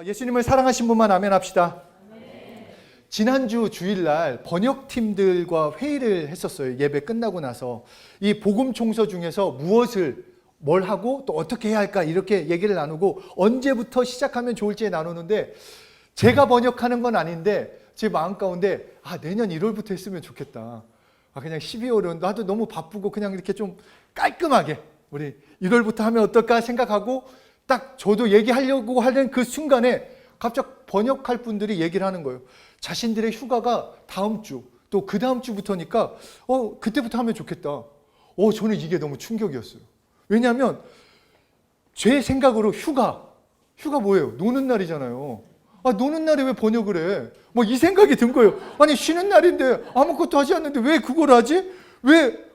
예수님을 사랑하신 분만 아멘 합시다. 지난주 주일날 번역팀들과 회의를 했었어요. 예배 끝나고 나서 이 복음 총서 중에서 뭘 하고 또 어떻게 해야 할까 이렇게 얘기를 나누고 언제부터 시작하면 좋을지 나누는데, 제가 번역하는 건 아닌데 제 마음 가운데 내년 1월부터 했으면 좋겠다. 그냥 12월은 나도 너무 바쁘고 그냥 이렇게 좀 깔끔하게 우리 1월부터 하면 어떨까 생각하고 딱 저도 얘기하려고 하는 그 순간에 갑자기 번역할 분들이 얘기를 하는 거예요. 자신들의 휴가가 다음 주, 또 그 다음 주부터니까 그때부터 하면 좋겠다. 저는 이게 너무 충격이었어요. 왜냐하면 제 생각으로 휴가 뭐예요? 노는 날이잖아요. 노는 날에 왜 번역을 해? 이 생각이 든 거예요. 아니 쉬는 날인데 아무것도 하지 않는데 왜 그걸 하지?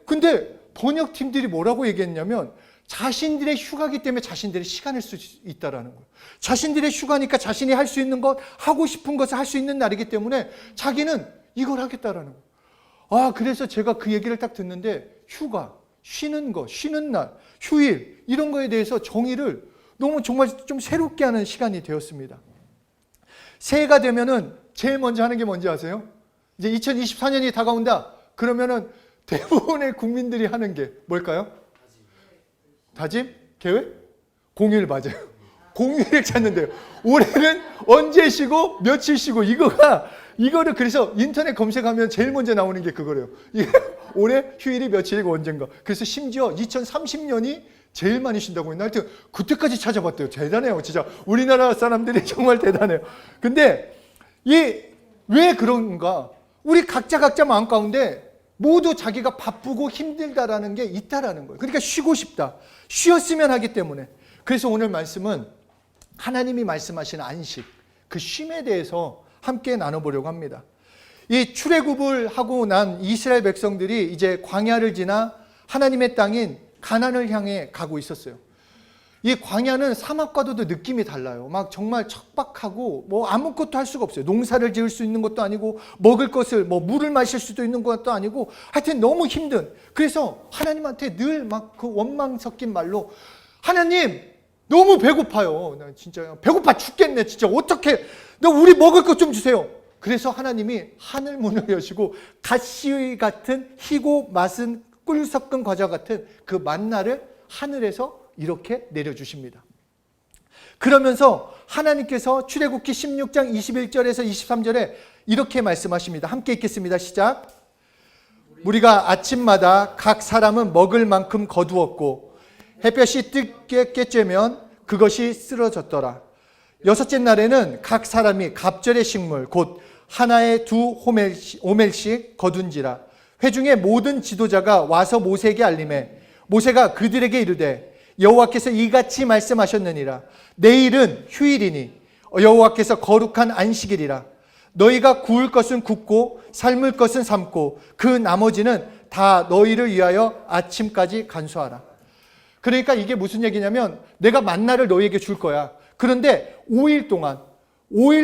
근데 번역팀들이 뭐라고 얘기했냐면, 자신들의 휴가기 때문에 자신들의 시간을 쓸 수 있다라는 거예요. 자신들의 휴가니까 자신이 할 수 있는 것, 하고 싶은 것을 할 수 있는 날이기 때문에 자기는 이걸 하겠다라는 거예요. 그래서 제가 그 얘기를 딱 듣는데, 휴가, 쉬는 것, 쉬는 날, 휴일 이런 거에 대해서 정의를 너무 정말 좀 새롭게 하는 시간이 되었습니다. 새해가 되면은 제일 먼저 하는 게 뭔지 아세요? 이제 2024년이 다가온다. 그러면은 대부분의 국민들이 하는 게 뭘까요? 다짐? 계획? 공휴일 맞아요. 공휴일을 찾는데요. 올해는 언제 쉬고 며칠 쉬고 이거를 그래서 인터넷 검색하면 제일 먼저 나오는 게 그거래요. 올해 휴일이 며칠이고 언젠가. 그래서 심지어 2030년이 제일 많이 쉰다고 했나? 하여튼 그때까지 찾아봤대요. 대단해요. 진짜 우리나라 사람들이 정말 대단해요. 근데 왜 그런가? 우리 각자 마음 가운데 모두 자기가 바쁘고 힘들다라는 게 있다라는 거예요. 그러니까 쉬고 싶다. 쉬었으면 하기 때문에. 그래서 오늘 말씀은 하나님이 말씀하신 안식, 그 쉼에 대해서 함께 나눠보려고 합니다. 이 출애굽을 하고 난 이스라엘 백성들이 이제 광야를 지나 하나님의 땅인 가나안을 향해 가고 있었어요. 이 광야는 사막과도 느낌이 달라요. 막 정말 척박하고 아무것도 할 수가 없어요. 농사를 지을 수 있는 것도 아니고 먹을 것을 물을 마실 수도 있는 것도 아니고 하여튼 너무 힘든. 그래서 하나님한테 늘 막 그 원망 섞인 말로, 하나님 너무 배고파요. 나 진짜 배고파 죽겠네. 진짜 어떻게 우리 먹을 것 좀 주세요. 그래서 하나님이 하늘 문을 여시고 갓씨 같은 희고 맛은 꿀 섞은 과자 같은 그 만나를 하늘에서 이렇게 내려주십니다. 그러면서 하나님께서 출애굽기 16장 21절에서 23절에 이렇게 말씀하십니다. 함께 읽겠습니다. 시작. 우리가 아침마다 각 사람은 먹을 만큼 거두었고 햇볕이 뜨겁게 쬐면 그것이 쓰러졌더라. 여섯째 날에는 각 사람이 갑절의 식물 곧 하나에 2호멜씩 거둔지라. 회중의 모든 지도자가 와서 모세에게 알림해 모세가 그들에게 이르되 여호와께서 이같이 말씀하셨느니라. 내일은 휴일이니 여호와께서 거룩한 안식일이라. 너희가 구울 것은 굽고 삶을 것은 삶고 그 나머지는 다 너희를 위하여 아침까지 간수하라. 그러니까 이게 무슨 얘기냐면, 내가 만나를 너희에게 줄 거야. 그런데 5일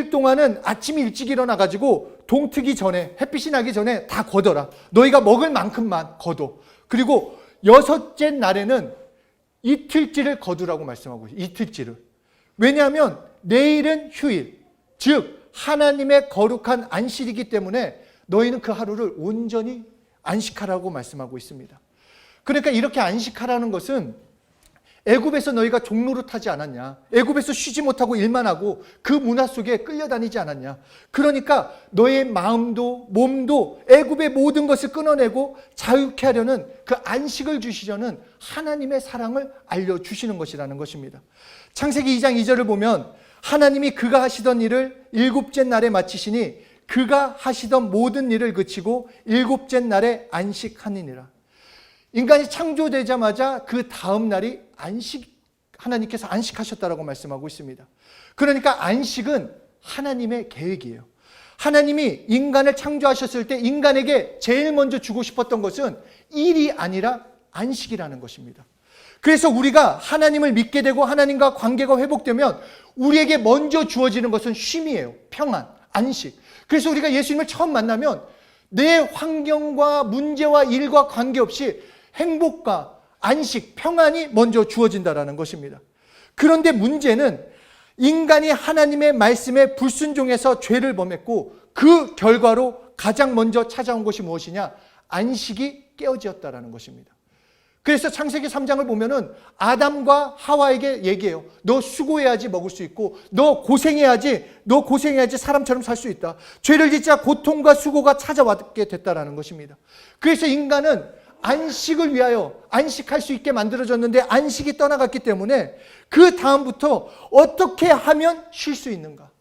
동안은 아침 일찍 일어나가지고 동트기 전에, 햇빛이 나기 전에 다 걷어라. 너희가 먹을 만큼만 걷어. 그리고 여섯째 날에는 이틀째를 거두라고 말씀하고 있어요. 이틀째를. 왜냐하면 내일은 휴일, 즉 하나님의 거룩한 안식이기 때문에 너희는 그 하루를 온전히 안식하라고 말씀하고 있습니다. 그러니까 이렇게 안식하라는 것은, 애굽에서 너희가 종노릇하지 않았냐? 애굽에서 쉬지 못하고 일만 하고 그 문화 속에 끌려다니지 않았냐? 그러니까 너의 마음도 몸도 애굽의 모든 것을 끊어내고 자유케 하려는 그 안식을 주시려는 하나님의 사랑을 알려주시는 것이라는 것입니다. 창세기 2장 2절을 보면 하나님이 그가 하시던 일을 일곱째 날에 마치시니 그가 하시던 모든 일을 그치고 일곱째 날에 안식하니라. 인간이 창조되자마자 그 다음 날이 하나님께서 안식하셨다라고 말씀하고 있습니다. 그러니까 안식은 하나님의 계획이에요. 하나님이 인간을 창조하셨을 때 인간에게 제일 먼저 주고 싶었던 것은 일이 아니라 안식이라는 것입니다. 그래서 우리가 하나님을 믿게 되고 하나님과 관계가 회복되면 우리에게 먼저 주어지는 것은 쉼이에요. 평안, 안식. 그래서 우리가 예수님을 처음 만나면 내 환경과 문제와 일과 관계없이 행복과 안식, 평안이 먼저 주어진다는 것입니다. 그런데 문제는 인간이 하나님의 말씀에 불순종해서 죄를 범했고 그 결과로 가장 먼저 찾아온 것이 무엇이냐? 안식이 깨어지었다라는 것입니다. 그래서 창세기 3장을 보면은 아담과 하와에게 얘기해요. 너 수고해야지 먹을 수 있고 너 고생해야지 사람처럼 살 수 있다. 죄를 짓자 고통과 수고가 찾아왔게 됐다라는 것입니다. 그래서 인간은 안식을 위하여 안식할 수 있게 만들어졌는데 안식이 떠나갔기 때문에 그 다음부터 어떻게 하면 쉴 수 있는가?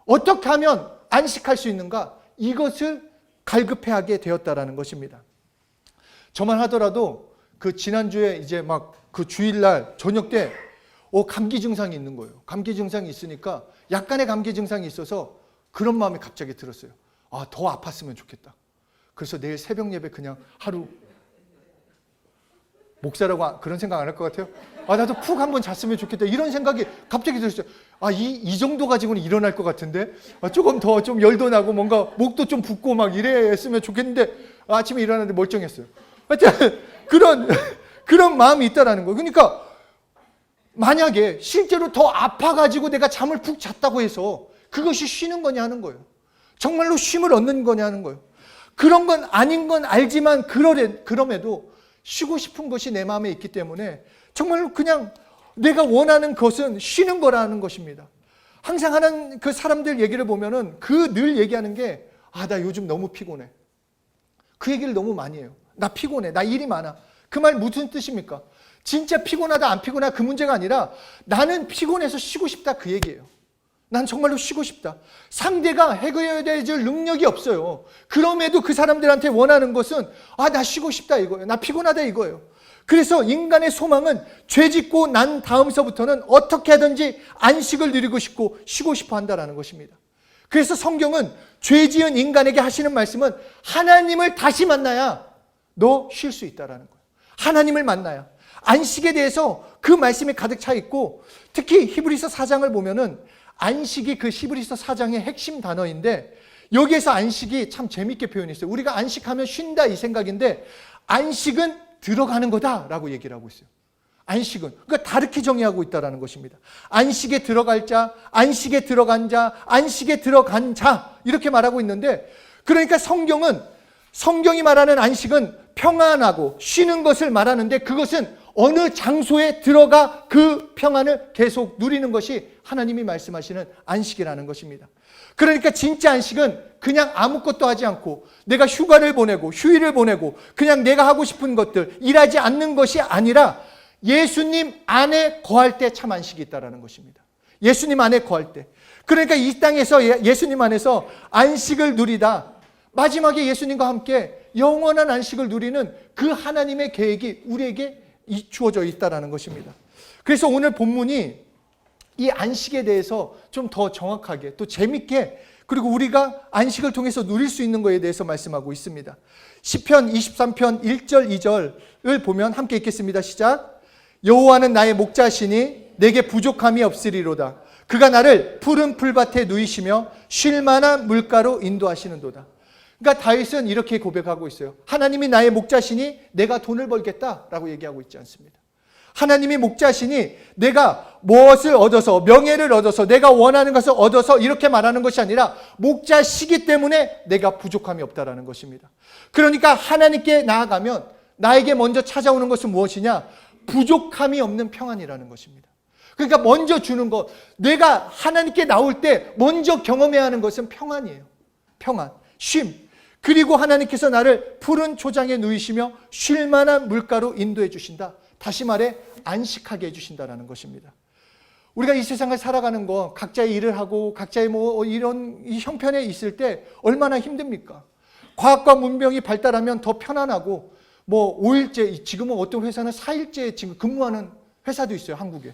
어떻게 하면 안식할 수 있는가? 이것을 갈급해하게 되었다라는 것입니다. 저만 하더라도 그 지난주에 이제 막 그 주일날 저녁 때 감기 증상이 있는 거예요. 감기 증상이 있으니까 약간의 감기 증상이 있어서 그런 마음이 갑자기 들었어요. 더 아팠으면 좋겠다. 그래서 내일 새벽 예배 그냥 하루 목사라고 그런 생각 안 할 것 같아요? 나도 푹 한번 잤으면 좋겠다. 이런 생각이 갑자기 들었어요. 이 정도 가지고는 일어날 것 같은데? 조금 더 좀 열도 나고 뭔가 목도 좀 붓고 막 이랬으면 좋겠는데 아침에 일어났는데 멀쩡했어요. 하여튼 그런 마음이 있다라는 거예요. 그러니까 만약에 실제로 더 아파가지고 내가 잠을 푹 잤다고 해서 그것이 쉬는 거냐 하는 거예요. 정말로 쉼을 얻는 거냐 하는 거예요. 그런 건 아닌 건 알지만 그럼에도 쉬고 싶은 것이 내 마음에 있기 때문에 정말로 그냥 내가 원하는 것은 쉬는 거라는 것입니다. 항상 하는 그 사람들 얘기를 보면은 늘 얘기하는 게 나 요즘 너무 피곤해. 그 얘기를 너무 많이 해요. 나 피곤해. 나 일이 많아. 그 말 무슨 뜻입니까? 진짜 피곤하다 안 피곤하다 그 문제가 아니라 나는 피곤해서 쉬고 싶다 그 얘기예요. 난 정말로 쉬고 싶다. 상대가 해결해야 될 능력이 없어요. 그럼에도 그 사람들한테 원하는 것은 나 쉬고 싶다 이거예요. 나 피곤하다 이거예요. 그래서 인간의 소망은 죄 짓고 난 다음서부터는 어떻게 하든지 안식을 누리고 싶고 쉬고 싶어 한다는 것입니다. 그래서 성경은 죄 지은 인간에게 하시는 말씀은 하나님을 다시 만나야 너 쉴 수 있다라는 거예요. 하나님을 만나야. 안식에 대해서 그 말씀이 가득 차 있고 특히 히브리서 4장을 보면은 안식이 그 히브리서 4장의 핵심 단어인데 여기에서 안식이 참 재밌게 표현했어요. 우리가 안식하면 쉰다 이 생각인데 안식은 들어가는 거다라고 얘기를 하고 있어요. 안식은. 그러니까 다르게 정의하고 있다는 것입니다. 안식에 들어갈 자, 안식에 들어간 자, 안식에 들어간 자 이렇게 말하고 있는데 그러니까 성경이 말하는 안식은 평안하고 쉬는 것을 말하는데 그것은 어느 장소에 들어가 그 평안을 계속 누리는 것이 하나님이 말씀하시는 안식이라는 것입니다. 그러니까 진짜 안식은 그냥 아무것도 하지 않고 내가 휴가를 보내고 휴일을 보내고 그냥 내가 하고 싶은 것들 일하지 않는 것이 아니라 예수님 안에 거할 때 참 안식이 있다는 것입니다. 예수님 안에 거할 때. 그러니까 이 땅에서 예수님 안에서 안식을 누리다 마지막에 예수님과 함께 영원한 안식을 누리는 그 하나님의 계획이 우리에게 주어져 있다는 것입니다. 그래서 오늘 본문이 이 안식에 대해서 좀 더 정확하게 또 재밌게 그리고 우리가 안식을 통해서 누릴 수 있는 것에 대해서 말씀하고 있습니다. 시편 23편 1절 2절을 보면 함께 읽겠습니다. 시작. 여호와는 나의 목자시니 내게 부족함이 없으리로다. 그가 나를 푸른 풀밭에 누이시며 쉴 만한 물가로 인도하시는도다. 그러니까 다윗은 이렇게 고백하고 있어요. 하나님이 나의 목자시니 내가 돈을 벌겠다라고 얘기하고 있지 않습니다. 하나님이 목자시니 내가 무엇을 얻어서 명예를 얻어서 내가 원하는 것을 얻어서 이렇게 말하는 것이 아니라 목자시기 때문에 내가 부족함이 없다라는 것입니다. 그러니까 하나님께 나아가면 나에게 먼저 찾아오는 것은 무엇이냐? 부족함이 없는 평안이라는 것입니다. 그러니까 먼저 주는 것, 내가 하나님께 나올 때 먼저 경험해야 하는 것은 평안이에요. 평안, 쉼. 그리고 하나님께서 나를 푸른 초장에 누이시며 쉴 만한 물가로 인도해 주신다. 다시 말해 안식하게 해주신다는 것입니다. 우리가 이 세상을 살아가는 거 각자의 일을 하고 각자의 이런 이 형편에 있을 때 얼마나 힘듭니까? 과학과 문명이 발달하면 더 편안하고 5일째, 지금은 어떤 회사는 4일째 지금 근무하는 회사도 있어요. 한국에.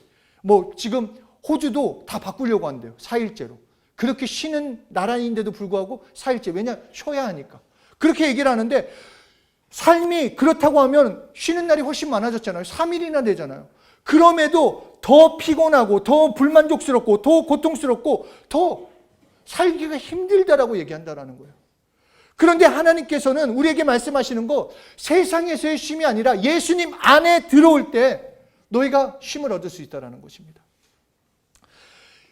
지금 호주도 다 바꾸려고 한대요. 4일째로. 그렇게 쉬는 나라인데도 불구하고 4일째. 왜냐? 쉬어야 하니까. 그렇게 얘기를 하는데 삶이 그렇다고 하면 쉬는 날이 훨씬 많아졌잖아요. 3일이나 되잖아요. 그럼에도 더 피곤하고 더 불만족스럽고 더 고통스럽고 더 살기가 힘들다라고 얘기한다라는 거예요. 그런데 하나님께서는 우리에게 말씀하시는 거 세상에서의 쉼이 아니라 예수님 안에 들어올 때 너희가 쉼을 얻을 수 있다는 것입니다.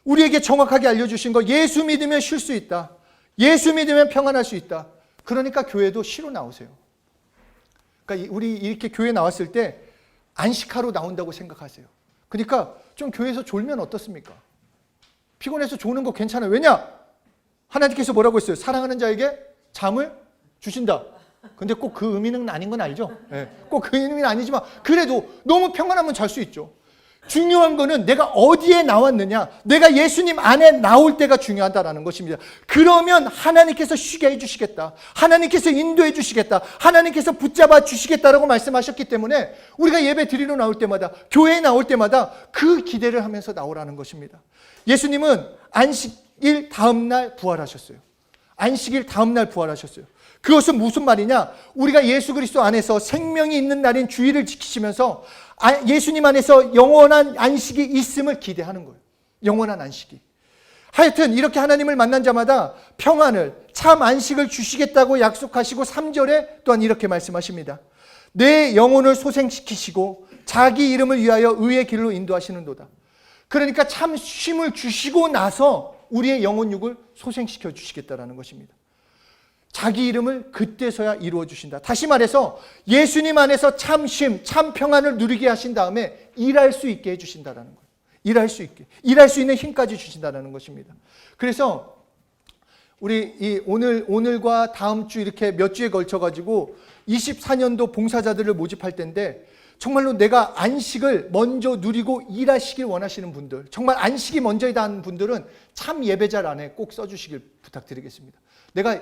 우리에게 정확하게 알려주신 거, 예수 믿으면 쉴 수 있다. 예수 믿으면 평안할 수 있다. 그러니까 교회도 쉬러 나오세요. 그러니까 우리 이렇게 교회 나왔을 때 안식하러 나온다고 생각하세요. 그러니까 좀 교회에서 졸면 어떻습니까? 피곤해서 조는 거 괜찮아요. 왜냐? 하나님께서 뭐라고 했어요? 사랑하는 자에게 잠을 주신다. 근데 꼭 그 의미는 아닌 건 알죠? 네. 꼭 그 의미는 아니지만 그래도 너무 평안하면 잘 수 있죠. 중요한 거는 내가 어디에 나왔느냐, 내가 예수님 안에 나올 때가 중요하다라는 것입니다. 그러면 하나님께서 쉬게 해주시겠다, 하나님께서 인도해 주시겠다, 하나님께서 붙잡아 주시겠다라고 말씀하셨기 때문에 우리가 예배 드리러 나올 때마다, 교회에 나올 때마다 그 기대를 하면서 나오라는 것입니다. 예수님은 안식일 다음날 부활하셨어요. 안식일 다음날 부활하셨어요. 그것은 무슨 말이냐? 우리가 예수 그리스도 안에서 생명이 있는 날인 주일을 지키시면서 예수님 안에서 영원한 안식이 있음을 기대하는 거예요. 영원한 안식이. 하여튼 이렇게 하나님을 만난 자마다 평안을, 참 안식을 주시겠다고 약속하시고 3절에 또한 이렇게 말씀하십니다. 내 영혼을 소생시키시고 자기 이름을 위하여 의의 길로 인도하시는도다. 그러니까 참 쉼을 주시고 나서 우리의 영혼육을 소생시켜 주시겠다라는 것입니다. 자기 이름을 그때서야 이루어 주신다. 다시 말해서 예수님 안에서 참 쉼, 참 평안을 누리게 하신 다음에 일할 수 있게 해주신다는 거예요. 일할 수 있게, 일할 수 있는 힘까지 주신다는 것입니다. 그래서 우리 오늘과 다음 주 이렇게 몇 주에 걸쳐 가지고 24년도 봉사자들을 모집할 텐데, 정말로 내가 안식을 먼저 누리고 일하시길 원하시는 분들, 정말 안식이 먼저이다 하는 분들은 참 예배자 안에 꼭 써주시길 부탁드리겠습니다. 내가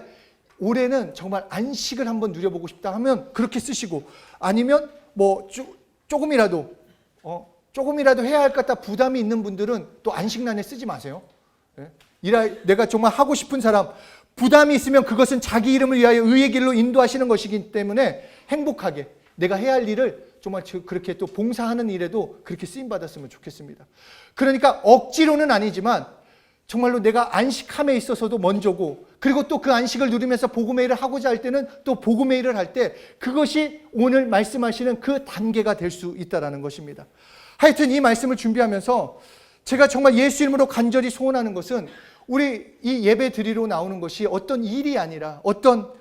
올해는 정말 안식을 한번 누려보고 싶다 하면 그렇게 쓰시고, 아니면 뭐 조금이라도 해야 할 것 같다 부담이 있는 분들은 또 안식란에 쓰지 마세요. 내가 정말 하고 싶은 사람, 부담이 있으면 그것은 자기 이름을 위하여 의의 길로 인도하시는 것이기 때문에 행복하게 내가 해야 할 일을 정말 그렇게 또 봉사하는 일에도 그렇게 쓰임받았으면 좋겠습니다. 그러니까 억지로는 아니지만 정말로 내가 안식함에 있어서도 먼저고, 그리고 또 그 안식을 누리면서 복음의 일을 하고자 할 때는 또 복음의 일을 할 때 그것이 오늘 말씀하시는 그 단계가 될 수 있다는 것입니다. 하여튼 이 말씀을 준비하면서 제가 정말 예수 이름으로 간절히 소원하는 것은, 우리 이 예배 드리러 나오는 것이 어떤 일이 아니라, 어떤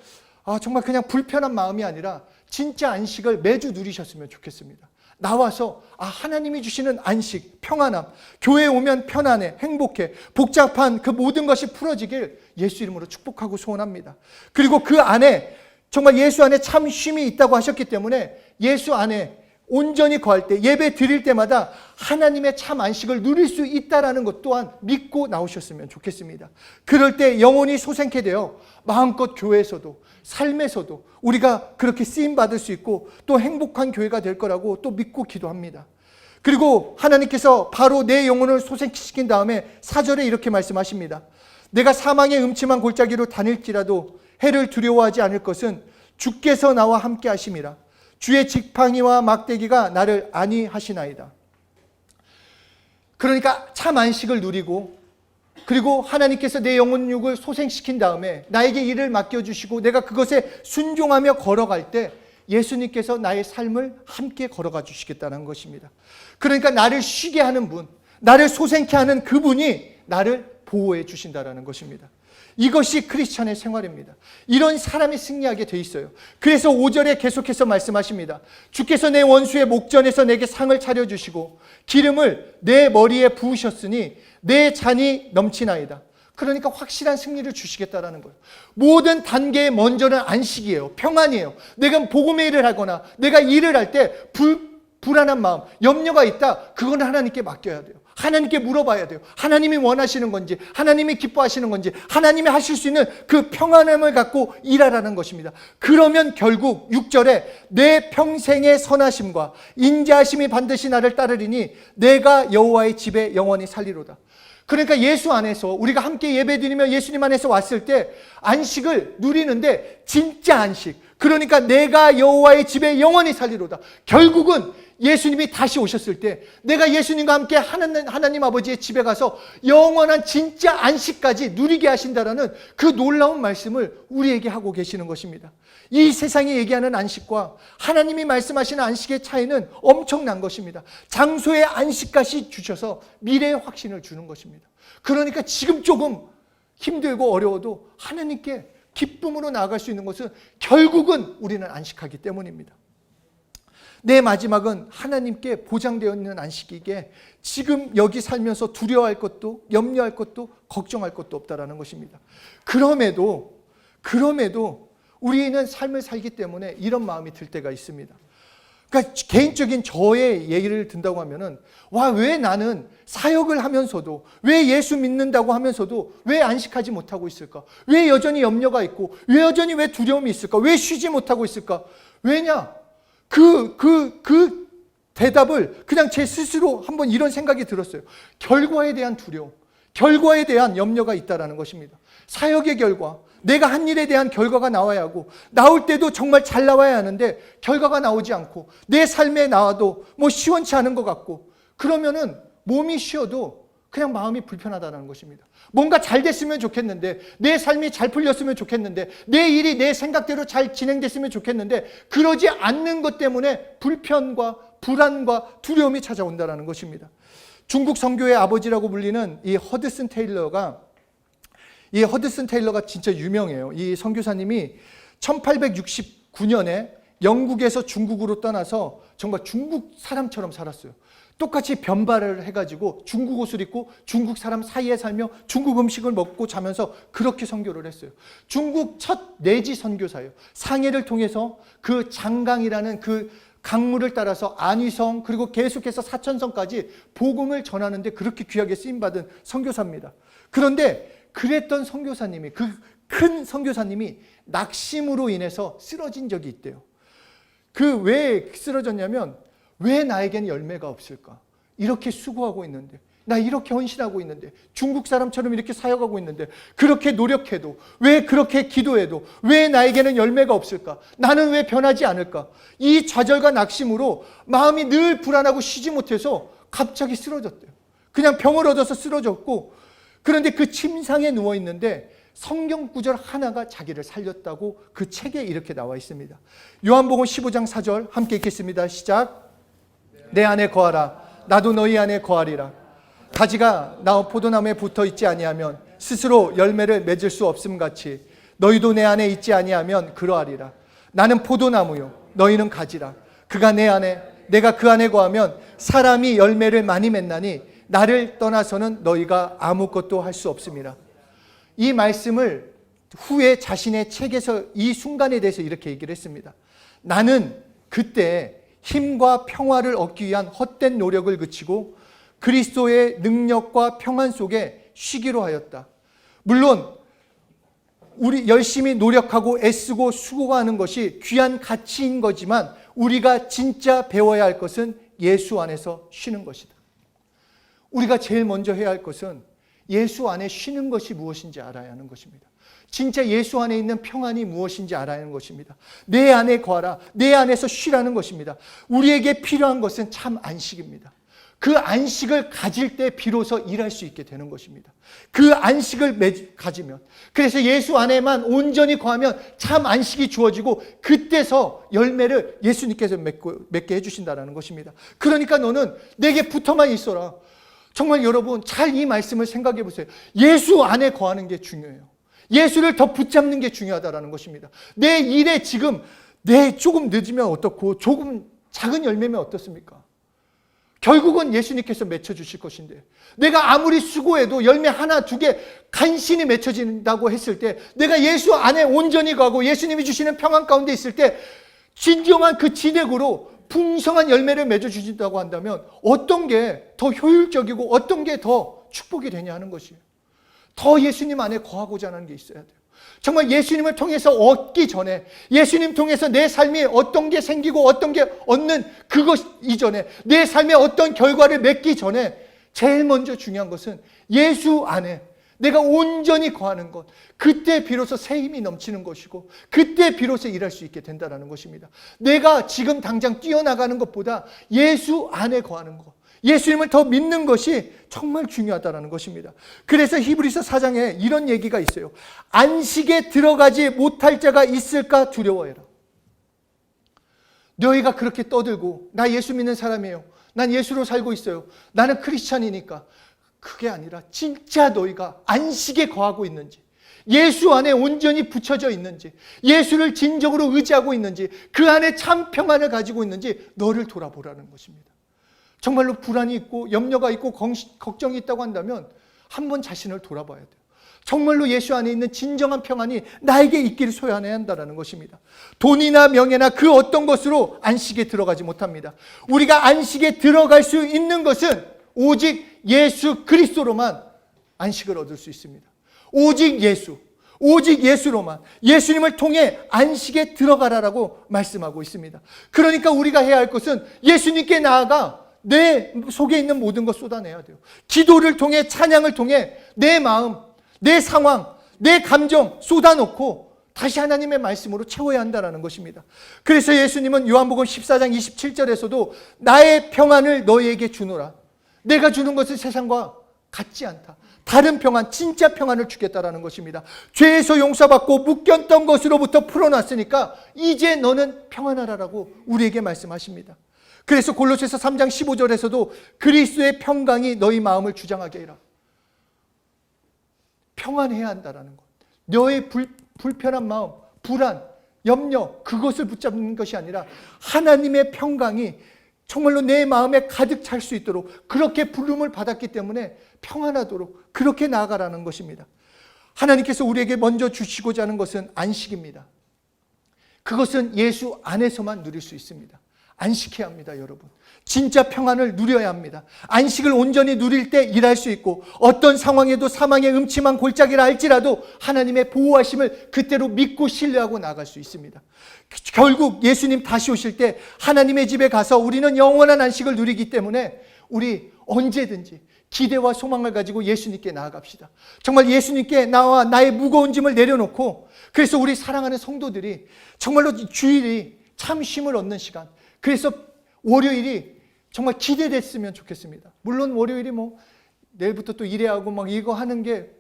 정말 그냥 불편한 마음이 아니라 진짜 안식을 매주 누리셨으면 좋겠습니다. 나와서 하나님이 주시는 안식, 평안함, 교회에 오면 편안해, 행복해, 복잡한 그 모든 것이 풀어지길 예수 이름으로 축복하고 소원합니다. 그리고 그 안에 정말 예수 안에 참 쉼이 있다고 하셨기 때문에 예수 안에 온전히 거할 때, 예배 드릴 때마다 하나님의 참 안식을 누릴 수 있다는 것 또한 믿고 나오셨으면 좋겠습니다. 그럴 때 영혼이 소생케 되어 마음껏 교회에서도, 삶에서도 우리가 그렇게 쓰임받을 수 있고 또 행복한 교회가 될 거라고 또 믿고 기도합니다. 그리고 하나님께서 바로 내 영혼을 소생시킨 다음에 4절에 이렇게 말씀하십니다. 내가 사망의 음침한 골짜기로 다닐지라도 해를 두려워하지 않을 것은 주께서 나와 함께 하심이라. 주의 지팡이와 막대기가 나를 안위하시나이다. 그러니까 참 안식을 누리고, 그리고 하나님께서 내 영혼육을 소생시킨 다음에 나에게 일을 맡겨주시고 내가 그것에 순종하며 걸어갈 때 예수님께서 나의 삶을 함께 걸어가 주시겠다는 것입니다. 그러니까 나를 쉬게 하는 분, 나를 소생케 하는 그분이 나를 보호해 주신다는 것입니다. 이것이 크리스찬의 생활입니다. 이런 사람이 승리하게 돼 있어요. 그래서 5절에 계속해서 말씀하십니다. 주께서 내 원수의 목전에서 내게 상을 차려주시고 기름을 내 머리에 부으셨으니 내 잔이 넘치나이다. 그러니까 확실한 승리를 주시겠다라는 거예요. 모든 단계의 먼저는 안식이에요. 평안이에요. 내가 복음의 일을 하거나 내가 일을 할 때 불안한 마음, 염려가 있다. 그건 하나님께 맡겨야 돼요. 하나님께 물어봐야 돼요. 하나님이 원하시는 건지, 하나님이 기뻐하시는 건지, 하나님이 하실 수 있는 그 평안함을 갖고 일하라는 것입니다. 그러면 결국 6절에 내 평생의 선하심과 인자하심이 반드시 나를 따르리니 내가 여호와의 집에 영원히 살리로다. 그러니까 예수 안에서 우리가 함께 예배드리며 예수님 안에서 왔을 때 안식을 누리는데 진짜 안식, 그러니까 내가 여호와의 집에 영원히 살리로다. 결국은 예수님이 다시 오셨을 때 내가 예수님과 함께 하나님 아버지의 집에 가서 영원한 진짜 안식까지 누리게 하신다라는 그 놀라운 말씀을 우리에게 하고 계시는 것입니다. 이 세상이 얘기하는 안식과 하나님이 말씀하시는 안식의 차이는 엄청난 것입니다. 장소의 안식까지 주셔서 미래의 확신을 주는 것입니다. 그러니까 지금 조금 힘들고 어려워도 하나님께 기쁨으로 나아갈 수 있는 것은 결국은 우리는 안식하기 때문입니다. 내 마지막은 하나님께 보장되어 있는 안식이기에 지금 여기 살면서 두려워할 것도 염려할 것도 걱정할 것도 없다라는 것입니다. 그럼에도 우리는 삶을 살기 때문에 이런 마음이 들 때가 있습니다. 그러니까 개인적인 저의 얘기를 든다고 하면은 왜 나는 사역을 하면서도 왜 예수 믿는다고 하면서도 왜 안식하지 못하고 있을까? 왜 여전히 염려가 있고 왜 여전히 왜 두려움이 있을까? 왜 쉬지 못하고 있을까? 왜냐? 그 대답을 그냥 제 스스로 한번 이런 생각이 들었어요. 결과에 대한 두려움, 결과에 대한 염려가 있다라는 것입니다. 사역의 결과, 내가 한 일에 대한 결과가 나와야 하고 나올 때도 정말 잘 나와야 하는데 결과가 나오지 않고 내 삶에 나와도 시원치 않은 것 같고 그러면은 몸이 쉬어도 그냥 마음이 불편하다는 것입니다. 뭔가 잘 됐으면 좋겠는데 내 삶이 잘 풀렸으면 좋겠는데 내 일이 내 생각대로 잘 진행됐으면 좋겠는데 그러지 않는 것 때문에 불편과 불안과 두려움이 찾아온다는 것입니다. 중국 선교의 아버지라고 불리는 이 허드슨 테일러가 진짜 유명해요. 이 선교사님이 1869년에 영국에서 중국으로 떠나서 정말 중국 사람처럼 살았어요. 똑같이 변발을 해가지고 중국 옷을 입고 중국 사람 사이에 살며 중국 음식을 먹고 자면서 그렇게 선교를 했어요. 중국 첫 내지 선교사예요. 상해를 통해서 그 장강이라는 그 강물을 따라서 안위성 그리고 계속해서 사천성까지 복음을 전하는데 그렇게 귀하게 쓰임받은 선교사입니다. 그런데 그랬던 선교사님이 그 큰 선교사님이 낙심으로 인해서 쓰러진 적이 있대요. 왜 쓰러졌냐면 왜 나에게는 열매가 없을까? 이렇게 수고하고 있는데 나 이렇게 헌신하고 있는데 중국 사람처럼 이렇게 사역하고 있는데 그렇게 노력해도 왜 그렇게 기도해도 왜 나에게는 열매가 없을까? 나는 왜 변하지 않을까? 이 좌절과 낙심으로 마음이 늘 불안하고 쉬지 못해서 갑자기 쓰러졌대요. 그냥 병을 얻어서 쓰러졌고 그런데 그 침상에 누워 있는데 성경 구절 하나가 자기를 살렸다고 그 책에 이렇게 나와 있습니다. 요한복음 15장 4절 함께 읽겠습니다. 시작. 내 안에 거하라. 나도 너희 안에 거하리라. 가지가 나 포도나무에 붙어 있지 아니하면 스스로 열매를 맺을 수 없음 같이 너희도 내 안에 있지 아니하면 그러하리라. 나는 포도나무요 너희는 가지라. 그가 내 안에 내가 그 안에 거하면 사람이 열매를 많이 맺나니 나를 떠나서는 너희가 아무것도 할 수 없음이라. 이 말씀을 후에 자신의 책에서 이 순간에 대해서 이렇게 얘기를 했습니다. 나는 그때 힘과 평화를 얻기 위한 헛된 노력을 그치고 그리스도의 능력과 평안 속에 쉬기로 하였다. 물론 우리 열심히 노력하고 애쓰고 수고하는 것이 귀한 가치인 거지만 우리가 진짜 배워야 할 것은 예수 안에서 쉬는 것이다. 우리가 제일 먼저 해야 할 것은 예수 안에 쉬는 것이 무엇인지 알아야 하는 것입니다. 진짜 예수 안에 있는 평안이 무엇인지 알아야 하는 것입니다. 내 안에 거하라. 내 안에서 쉬라는 것입니다. 우리에게 필요한 것은 참 안식입니다. 그 안식을 가질 때 비로소 일할 수 있게 되는 것입니다. 그 안식을 가지면, 그래서 예수 안에만 온전히 거하면 참 안식이 주어지고 그때서 열매를 예수님께서 맺게 해주신다는 것입니다. 그러니까 너는 내게 붙어만 있어라. 정말 여러분 잘 이 말씀을 생각해 보세요. 예수 안에 거하는 게 중요해요. 예수를 더 붙잡는 게 중요하다는 것입니다. 내 일에 지금 조금 늦으면 어떻고 조금 작은 열매면 어떻습니까? 결국은 예수님께서 맺혀주실 것인데 내가 아무리 수고해도 열매 하나 두 개 간신히 맺혀진다고 했을 때 내가 예수 안에 온전히 가고 예수님이 주시는 평안 가운데 있을 때 진정한 그 진액으로 풍성한 열매를 맺어주신다고 한다면 어떤 게 더 효율적이고 어떤 게 더 축복이 되냐 하는 것이에요. 더 예수님 안에 거하고자 하는 게 있어야 돼요. 정말 예수님을 통해서 얻기 전에 예수님 통해서 내 삶이 어떤 게 생기고 어떤 게 얻는 그것 이전에 내 삶에 어떤 결과를 맺기 전에 제일 먼저 중요한 것은 예수 안에 내가 온전히 거하는 것, 그때 비로소 새 힘이 넘치는 것이고 그때 비로소 일할 수 있게 된다는 것입니다. 내가 지금 당장 뛰어나가는 것보다 예수 안에 거하는 것, 예수님을 더 믿는 것이 정말 중요하다는 것입니다. 그래서 히브리서 4장에 이런 얘기가 있어요. 안식에 들어가지 못할 자가 있을까 두려워해라. 너희가 그렇게 떠들고 나 예수 믿는 사람이에요, 난 예수로 살고 있어요, 나는 크리스찬이니까, 그게 아니라 진짜 너희가 안식에 거하고 있는지, 예수 안에 온전히 붙여져 있는지, 예수를 진정으로 의지하고 있는지, 그 안에 참 평안을 가지고 있는지 너를 돌아보라는 것입니다. 정말로 불안이 있고 염려가 있고 걱정이 있다고 한다면 한번 자신을 돌아봐야 돼요. 정말로 예수 안에 있는 진정한 평안이 나에게 있기를 소원해야 한다는 것입니다. 돈이나 명예나 그 어떤 것으로 안식에 들어가지 못합니다. 우리가 안식에 들어갈 수 있는 것은 오직 예수 그리스도로만 안식을 얻을 수 있습니다. 오직 예수로만, 예수님을 통해 안식에 들어가라라고 말씀하고 있습니다. 그러니까 우리가 해야 할 것은 예수님께 나아가 내 속에 있는 모든 것 쏟아내야 돼요. 기도를 통해, 찬양을 통해 내 마음, 내 상황, 내 감정 쏟아놓고 다시 하나님의 말씀으로 채워야 한다는 것입니다. 그래서 예수님은 요한복음 14장 27절에서도 나의 평안을 너희에게 주노라, 내가 주는 것은 세상과 같지 않다, 다른 평안, 진짜 평안을 주겠다라는 것입니다. 죄에서 용서받고 묶였던 것으로부터 풀어놨으니까 이제 너는 평안하라라고 우리에게 말씀하십니다. 그래서 골로새서 3장 15절에서도 그리스도의 평강이 너희 마음을 주장하게 해라. 평안해야 한다는 것. 너의 불편한 마음, 불안, 염려, 그것을 붙잡는 것이 아니라 하나님의 평강이 정말로 내 마음에 가득 찰 수 있도록 그렇게 부름을 받았기 때문에 평안하도록 그렇게 나아가라는 것입니다. 하나님께서 우리에게 먼저 주시고자 하는 것은 안식입니다. 그것은 예수 안에서만 누릴 수 있습니다. 안식해야 합니다, 여러분. 진짜 평안을 누려야 합니다. 안식을 온전히 누릴 때 일할 수 있고 어떤 상황에도 사망의 음침한 골짜기라 할지라도 하나님의 보호하심을 그때로 믿고 신뢰하고 나아갈 수 있습니다. 결국 예수님 다시 오실 때 하나님의 집에 가서 우리는 영원한 안식을 누리기 때문에 우리 언제든지 기대와 소망을 가지고 예수님께 나아갑시다. 정말 예수님께 나와 나의 무거운 짐을 내려놓고, 그래서 우리 사랑하는 성도들이 정말로 주일이 참 쉼을 얻는 시간, 그래서 월요일이 정말 기대됐으면 좋겠습니다. 물론 월요일이 내일부터 또 일해야 하고 이거 하는 게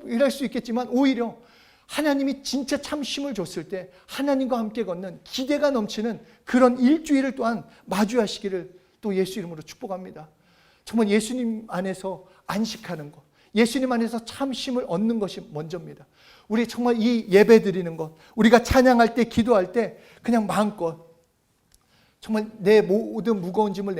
이럴 수 있겠지만, 오히려 하나님이 진짜 참 쉼을 줬을 때 하나님과 함께 걷는 기대가 넘치는 그런 일주일을 또한 마주하시기를 또 예수 이름으로 축복합니다. 정말 예수님 안에서 안식하는 것, 예수님 안에서 참 쉼을 얻는 것이 먼저입니다. 우리 정말 이 예배 드리는 것, 우리가 찬양할 때, 기도할 때 그냥 마음껏 정말 내 모든 무거운 짐을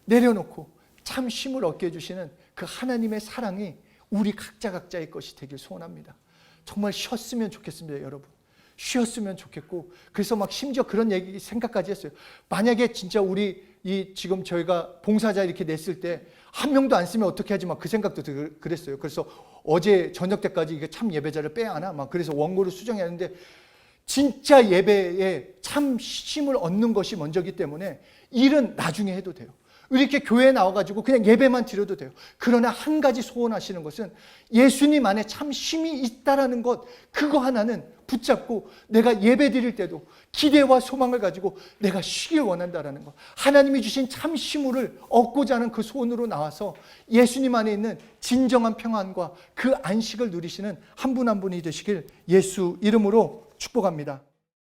내려놓고 참 쉼을 얻게 해주시는 그 하나님의 사랑이 우리 각자의 것이 되길 소원합니다. 정말 쉬었으면 좋겠습니다, 여러분. 쉬었으면 좋겠고, 그래서 심지어 그런 생각까지 했어요. 만약에 진짜 우리 지금 저희가 봉사자 이렇게 냈을 때 한 명도 안 쓰면 어떻게 하지 그 생각도 그랬어요. 그래서 어제 저녁 때까지 이게 참 예배자를 빼야 하나 그래서 원고를 수정해야 하는데, 진짜 예배에 참 쉼을 얻는 것이 먼저기 때문에 일은 나중에 해도 돼요. 이렇게 교회에 나와가지고 그냥 예배만 드려도 돼요. 그러나 한 가지 소원하시는 것은 예수님 안에 참 쉼이 있다라는 것, 그거 하나는 붙잡고 내가 예배 드릴 때도 기대와 소망을 가지고 내가 쉬길 원한다라는 것, 하나님이 주신 참 쉼을 얻고자 하는 그 소원으로 나와서 예수님 안에 있는 진정한 평안과 그 안식을 누리시는 한 분 한 분이 되시길 예수 이름으로 축복합니다.